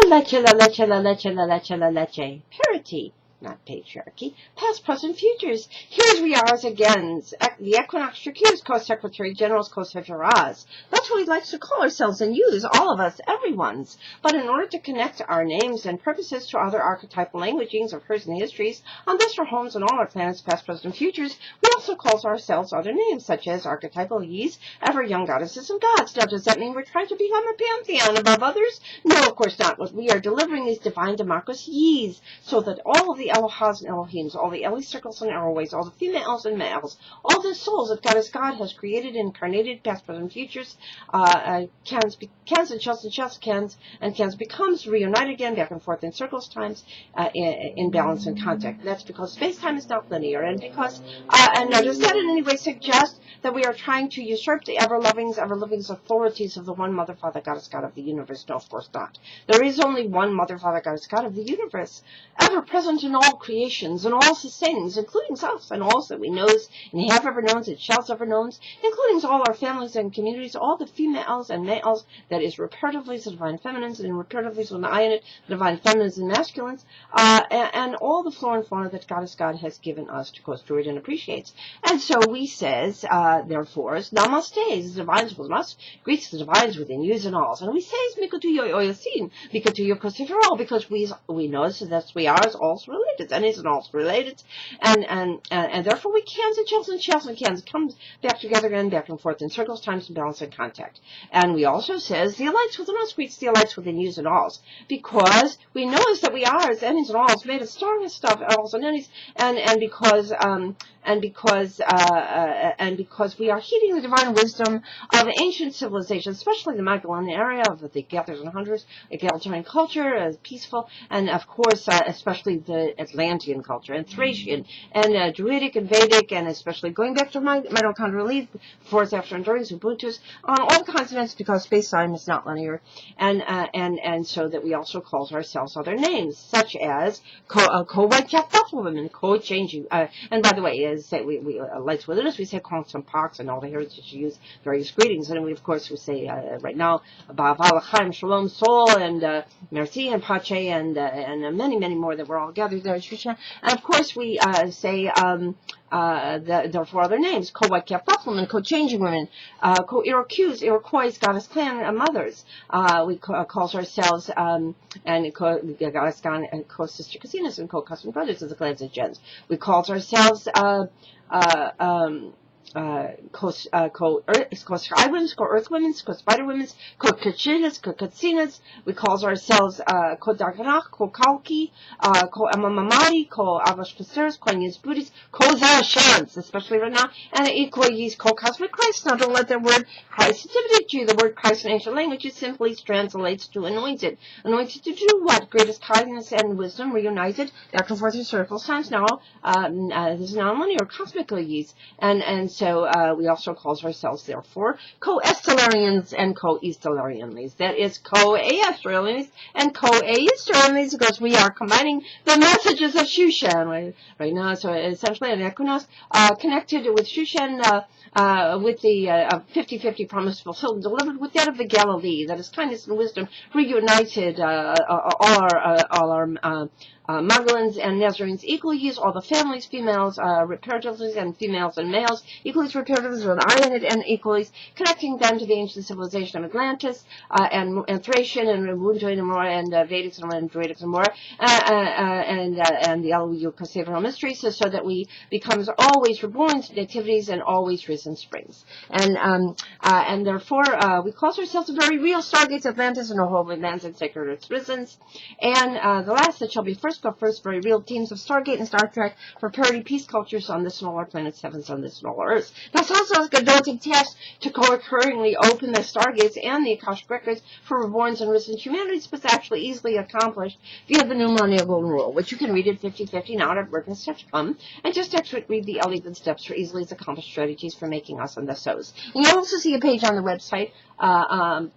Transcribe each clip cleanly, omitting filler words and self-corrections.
LALECHELALECHELALECHELALECHE. Parity, not patriarchy. Past, present, futures. Here we are again. The Equinoxtrueqsz Co-Secretary General's Co-Secretary. That's what he likes to call ourselves and use, all of us, everyone's. But in order to connect our names and purposes to other archetypal languagings of hers and histories, on this our homes and all our planets, past, present, futures, we also call ourselves other names, such as archetypal yis, ever young goddesses and gods. Now, does that mean we're trying to become a pantheon above others? No, of course not. What we are delivering is divine democracy yis, so that all of the Elohas and Elohims, all the Eli circles and arrowways, all the females and males, all the souls that God has created, incarnated, past, present, futures, cans and shells and cans becomes reunited again, back and forth in circles, times, in balance and contact. And that's because space-time is not linear, and because, and now does that in any way suggest that we are trying to usurp the ever-loving's authorities of the one Mother, Father, Goddess, God of the universe? No, of course not. There is only one Mother, Father, Goddess, God of the universe, ever present in all creations and all sustainings, including self and all that we knows and have ever known and shall ever known, including all our families and communities, all the females and males, that is reparatively the divine feminines, and reparatively with an eye in it, the divine feminines and masculines, and all the flora and fauna that Goddess God has given us to co-steward and appreciates. And so we says, therefore, Namaste, the divines with us, greets the divines within yous and alls. And we says, Mikutuyo Oyosin, Mikutuyo Kosifero, because we know so that we are all related, and is and all related, and therefore we cans and shells and cans come back together again, back and forth in circles, times, and balance and contact. And we also says the elites within us greets the elites within yous and alls, because we know that we are as ennys and alls, made of strongest stuff, alls and ennys, and because we are heeding the divine wisdom of ancient civilizations, especially the Magdalene area of the Gathers and Hunters, egalitarian culture, peaceful, and of course, especially the Atlantean culture, and Thracian, and Druidic and Vedic, and especially going back to mitochondrial leaf, before, after, and during Ubuntu's, on all continents, because space-time is not linear, and so that we also call ourselves other names, such as co-white Jack Buffalo women, co-changing, and by the way, as we lights within us, we say some pox and all the heritage to use various greetings, and we of course we say right now Ba'alachaim, Shalom, Sol, and Merci, and Pache, and many more that we're all gathered there, and of course we say therefore other names, co-white cap buffalo women, co-changing women, Iroquois, goddess clan mothers. We calls ourselves and goddess co-sister casinas and co-custom brothers of the clans and gens. We calls ourselves co-sky women's, co-earth women's, co-spider women's, co-kachinas, co-katsinas. We calls ourselves co-darkanach, co-kalki, co-amamamari, co-avash paseras, co-anyans buddhists, co-zarashans, especially right now, and equally co-Couszmic Chrisztsz. Now don't let that word Christ intimidate you. The word Christ in ancient languages simply translates to anointed. Anointed to do what? Greatest kindness and wisdom reunited, back and forth in circles, times now, this is non-linear, cosmically used, and so we also call ourselves, therefore, co-Estelarians and co-Eastelarians. That is co-Aestralians and co-Aestralians, because we are combining the messages of Shushan right now. So essentially, an Equinox connected with Shushan, with the 50-50 promise fulfilled, delivered with that of the Galilee, that is kindness and wisdom, reunited all our Magdalens and Nazarenes equally use all the families, females, reparatively, and females and males, equally reparatively with an eye in it, and equally connecting them to the ancient civilization of Atlantis, and Thracian, and Ubuntu, and more, and Vedics, and Druidics, and more, and the LALECHELALECHE conceivable mysteries, so that we becomes always reborn nativities and always risen springs. And therefore, we call ourselves the very real stargates, Atlantis, and holy lands and sacred earth's risens. And the last that shall be first, but first, very real teams of Stargate and Star Trek for parity peace cultures on this and all our planets, heavens on this and all our earths. Now, it sounds like a daunting task to co-occurringly open the Stargates and the Akashic records for reborns and risen humanities, but it's actually easily accomplished via the new millennial golden rule, which you can read at 50/50 now at WordPress.com, and just read the 11 steps for easily accomplished strategies for making us and the so's. And you'll also see a page on the website called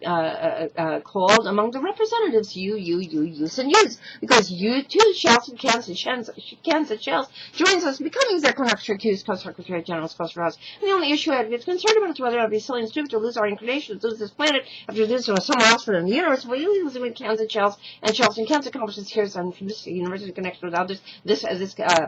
among the representatives you, yous, and yous, because you too, shells and cans and shells, joins us becoming the Equinoxtrueqsz Co-Secretary General COCHRISTSZ. And the only issue I'd be concerned about is whether it would be silly and stupid to lose our inclination to lose this planet after this or somewhere else in the universe. We lose it with cans and shells and cans accomplishes here and from this universe connection with others. This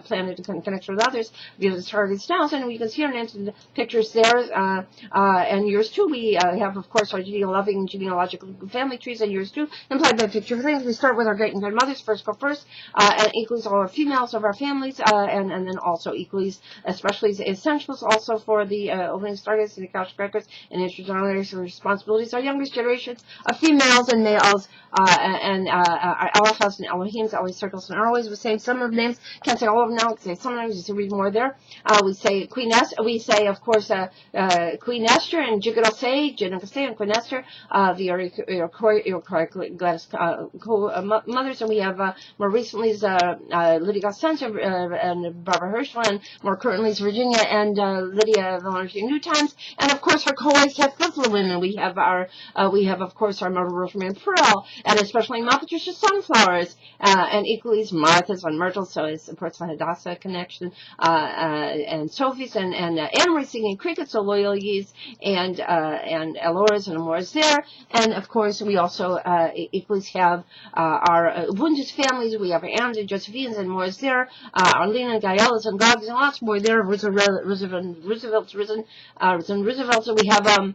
planet connects with others via the target styles, and we can see our names in the pictures there, and yours too. We have, of course, our loving genealogical family trees, and yours too, implied by picture of things. We start with our great and grandmothers, first go first, and equals all our females of our families, and then also equals, especially essentials, also for the opening starters, the Couch Crackers, and introductory responsibilities. Our youngest generations of females and males, and our Alphas and Elohims, always circles and always. We say some of the names, can't say all of them now, because sometimes you can read more there. We say Queen Esther, we say, of course, Queen Esther, and Jiggalase, and Queen Esther, mothers, and we have more recently Lydia Gossenz and Barbara Herschel, and more currently Virginia and Lydia Valentina New Times, and of course our co-wives have flip women. We have of course our Mother Rosemary Pearl, and especially Ma Patricia Sunflowers, and equally Martha's and Myrtle, so it supports the ADDSZ connection, and Sophie's and Anne-Marie singing cricket, so loyal ye's, and Ellora's and Amora's there, and of course we also equally have our Wunder's families. We have Anne's and Josephine's and More's there, Arlene and Gaella's and Gog's and lots more there. Roosevelt's risen, and we have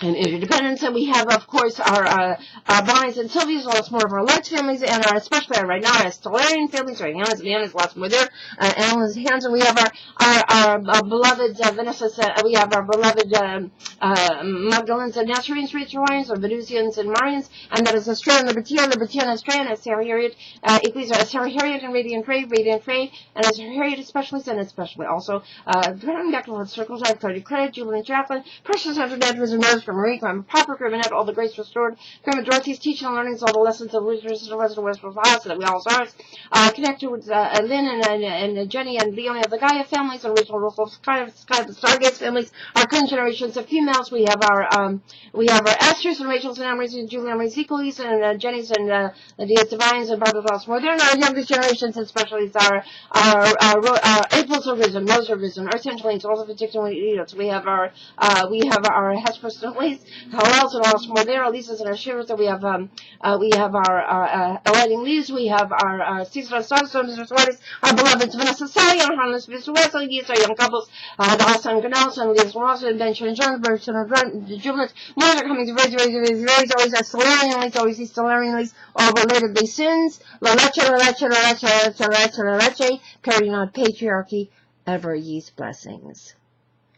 and interdependence, and we have, of course, our Bonnie's and Sylvia's, lots more of our Lights families, and especially right now, our Stellarian families, right? Anna's lots more there, Alan's hands, and we have our beloved Vanessa's, we have our beloved Magdalene's and Nazarene's, Hawaiians, or Venusians and Marians, and that is Australian, Libertian, Australian, as Sarah Harriet, equals Sarah Harriet and Radiant Ray, and as Harriet especially, and especially also, back to the circles, I've Cody Credit, Jubilant Jacqueline, Precious Antoinette, Risen Rose, Marie, Grandma Papa, Grandma Annette, all the grace restored, Grandma Dorothy's teaching and learnings, all the lessons of Western House that we all ours, connected with Lynn and Jenny and Leonie of the Gaia families, and original Russell Sky, the Stargates families, our current generations of females. We have our Esther's and Rachel's and Emery's and Julie Emery's equals, and Jenny's and Lydia's Divines and Barbara Ross more. They're in our youngest generations, and especially our April's arisen, Rose arisen, Earth Angelines, all of the Dictionary. We have our Hesper's Hallels and all more there, Elisa's and our Shivers, and we have our Lighting Leaves, we have our Seasonal Starstones, our beloved Vanessa Sally, our Harmless Mr. Wesley, yes, our young couples, Dawson and Ganels, and Leaves Ross, and Benjamin and John, Birch and the Jubilants, more are coming to raise, always our Stellarian Leaves, always these Stellarian Leaves, all related they sins, La Leche, carrying on patriarchy, ever ye's blessings.